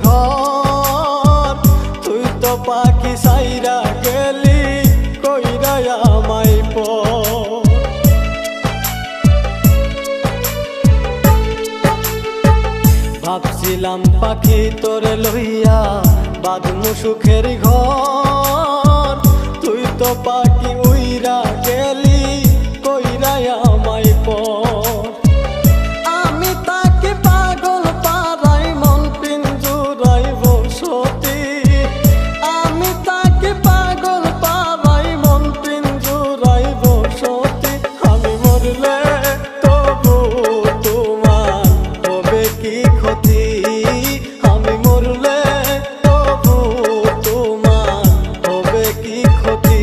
ঘর। তুই তো পাখি সাইরা গেলি কইরা আমায় পর। ভাবছিলাম পাখি তোরে লইয়া বাঁধমু সুখের ঘর। তুই তো পাখি উইরা গেলি কইরা আমায় পর। আমি তাকে পাগল পারাই মন পিঞ্জুরাই বসতি। আমি তাকে পাগল পারাই মন পিঞ্জুরাই বসতি। আমি মরলে তবু তোমার হবে কি ক্ষতি। আমি মরলে তবু তোমার হবে কি ক্ষতি।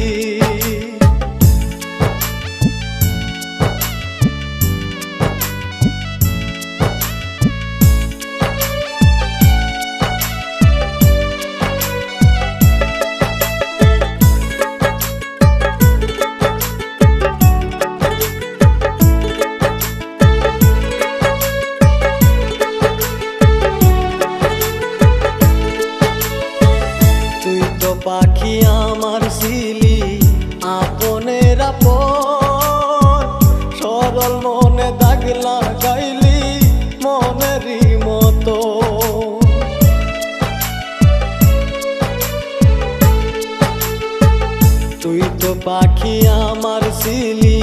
পাখি আমার ছিলি আপনের আপন। সরল মনে দাগ লাগাইলি মনেরই মতো। তুই তো পাখি আমার ছিলি